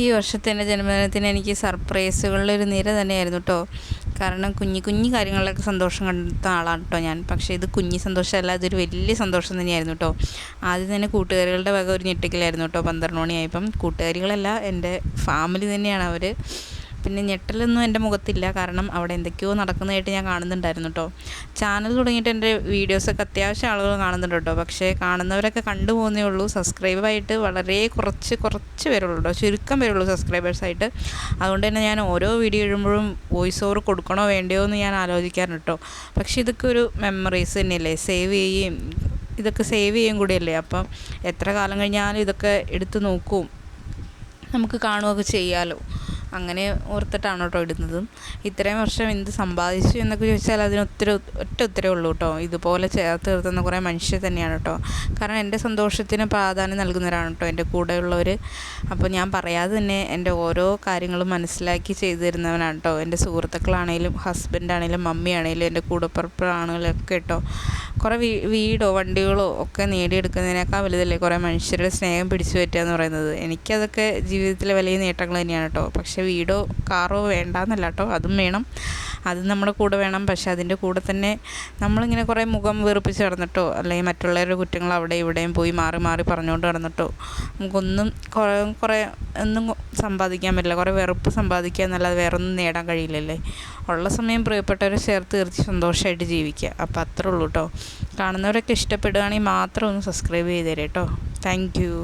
ഈ വർഷത്തെ എൻ്റെ ജന്മദിനത്തിന് എനിക്ക് സർപ്രൈസുകളുടെ ഒരു നിര തന്നെയായിരുന്നു കേട്ടോ. കാരണം കുഞ്ഞു കാര്യങ്ങളിലൊക്കെ സന്തോഷം കണ്ടെത്ത ആളാണ് കേട്ടോ ഞാൻ. പക്ഷേ ഇത് കുഞ്ഞു സന്തോഷമല്ല, അതൊരു വലിയ സന്തോഷം തന്നെയായിരുന്നു കേട്ടോ. ആദ്യം തന്നെ കൂട്ടുകാരികളുടെ വക ഒരു ഞെട്ടിക്കലായിരുന്നു കേട്ടോ. 12 മണിയായപ്പം കൂട്ടുകാരികളല്ല, എൻ്റെ ഫാമിലി തന്നെയാണ് അവർ. പിന്നെ ഞെട്ടലൊന്നും എൻ്റെ മുഖത്തില്ല, കാരണം അവിടെ എന്തൊക്കെയോ നടക്കുന്നതായിട്ട് ഞാൻ കാണുന്നുണ്ടായിരുന്നു കേട്ടോ. ചാനൽ തുടങ്ങിയിട്ട് എൻ്റെ വീഡിയോസൊക്കെ അത്യാവശ്യം ആളുകൾ കാണുന്നുണ്ട് കേട്ടോ. പക്ഷേ കാണുന്നവരൊക്കെ കണ്ടുപോകുന്നേ ഉള്ളൂ. സബ്സ്ക്രൈബായിട്ട് വളരെ കുറച്ച് പേരുള്ളൂ കേട്ടോ, ചുരുക്കം പേരുള്ളൂ സബ്സ്ക്രൈബേഴ്സായിട്ട്. അതുകൊണ്ട് തന്നെ ഞാൻ ഓരോ വീഡിയോ ഇടുമ്പോഴും വോയിസ് ഓവർ കൊടുക്കണോ വേണ്ടയോ എന്ന് ഞാൻ ആലോചിക്കാറുണ്ട് കേട്ടോ. പക്ഷേ ഇതൊക്കെ ഒരു മെമ്മറീസ് തന്നെയല്ലേ, ഇതൊക്കെ സേവ് ചെയ്യുകയും കൂടിയല്ലേ. അപ്പം എത്ര കാലം കഴിഞ്ഞാലും ഇതൊക്കെ എടുത്ത് നോക്കും, നമുക്ക് കാണുകയൊക്കെ ചെയ്യാമല്ലോ. അങ്ങനെ ഓർത്തിട്ടാണ് കേട്ടോ ഇടുന്നതും. ഇത്രയും വർഷം എന്ത് സമ്പാദിച്ചു എന്നൊക്കെ ചോദിച്ചാൽ അതിന് ഒറ്റ ഉത്തരവേ ഉള്ളൂ കേട്ടോ. ഇതുപോലെ ചേർത്ത് നിർത്തുന്ന കുറേ മനുഷ്യർ തന്നെയാണ് കേട്ടോ. കാരണം എൻ്റെ സന്തോഷത്തിന് പ്രാധാന്യം നൽകുന്നവരാണ് കേട്ടോ എൻ്റെ കൂടെയുള്ളവർ. അപ്പോൾ ഞാൻ പറയാതെ തന്നെ എൻ്റെ ഓരോ കാര്യങ്ങളും മനസ്സിലാക്കി ചെയ്തു തരുന്നവനാണ് കേട്ടോ. എൻ്റെ സുഹൃത്തുക്കളാണേലും ഹസ്ബൻഡാണേലും മമ്മിയാണേലും എൻ്റെ കൂടപ്പിറപ്പാണെങ്കിലും ഒക്കെ കേട്ടോ. കുറേ വീടോ വണ്ടികളോ ഒക്കെ നേടിയെടുക്കുന്നതിനേക്കാൾ വലുതല്ലേ കുറേ മനുഷ്യരുടെ സ്നേഹം പിടിച്ചു പറ്റുക എന്ന് പറയുന്നത്. എനിക്കതൊക്കെ ജീവിതത്തിലെ വലിയ നേട്ടങ്ങൾ തന്നെയാണ് കേട്ടോ. പക്ഷേ വീടോ കാറോ വേണ്ടാന്നല്ല കേട്ടോ, അതും വേണം, അത് നമ്മുടെ കൂടെ വേണം. പക്ഷെ അതിൻ്റെ കൂടെ തന്നെ നമ്മളിങ്ങനെ കുറേ മുഖം വെറുപ്പിച്ച് കിടന്നിട്ടോ, അല്ലെങ്കിൽ മറ്റുള്ളവരുടെ കുറ്റങ്ങൾ അവിടെ ഇവിടെയും പോയി മാറി പറഞ്ഞുകൊണ്ട് കിടന്നിട്ടോ നമുക്കൊന്നും കുറേ ഒന്നും സമ്പാദിക്കാൻ പറ്റില്ല. കുറേ വെറുപ്പ് സമ്പാദിക്കുക എന്നല്ലാതെ വേറെ ഒന്നും നേടാൻ കഴിയില്ലല്ലേ. ഉള്ള സമയം പ്രിയപ്പെട്ടവരെ ചേർത്ത് തീർച്ച് സന്തോഷമായിട്ട് ജീവിക്കുക. അപ്പോൾ അത്രേ ഉള്ളൂ കേട്ടോ. കാണുന്നവരൊക്കെ ഇഷ്ടപ്പെടുകയാണെങ്കിൽ മാത്രം ഒന്ന് സബ്സ്ക്രൈബ് ചെയ്തേരെ കേട്ടോ. Thank you.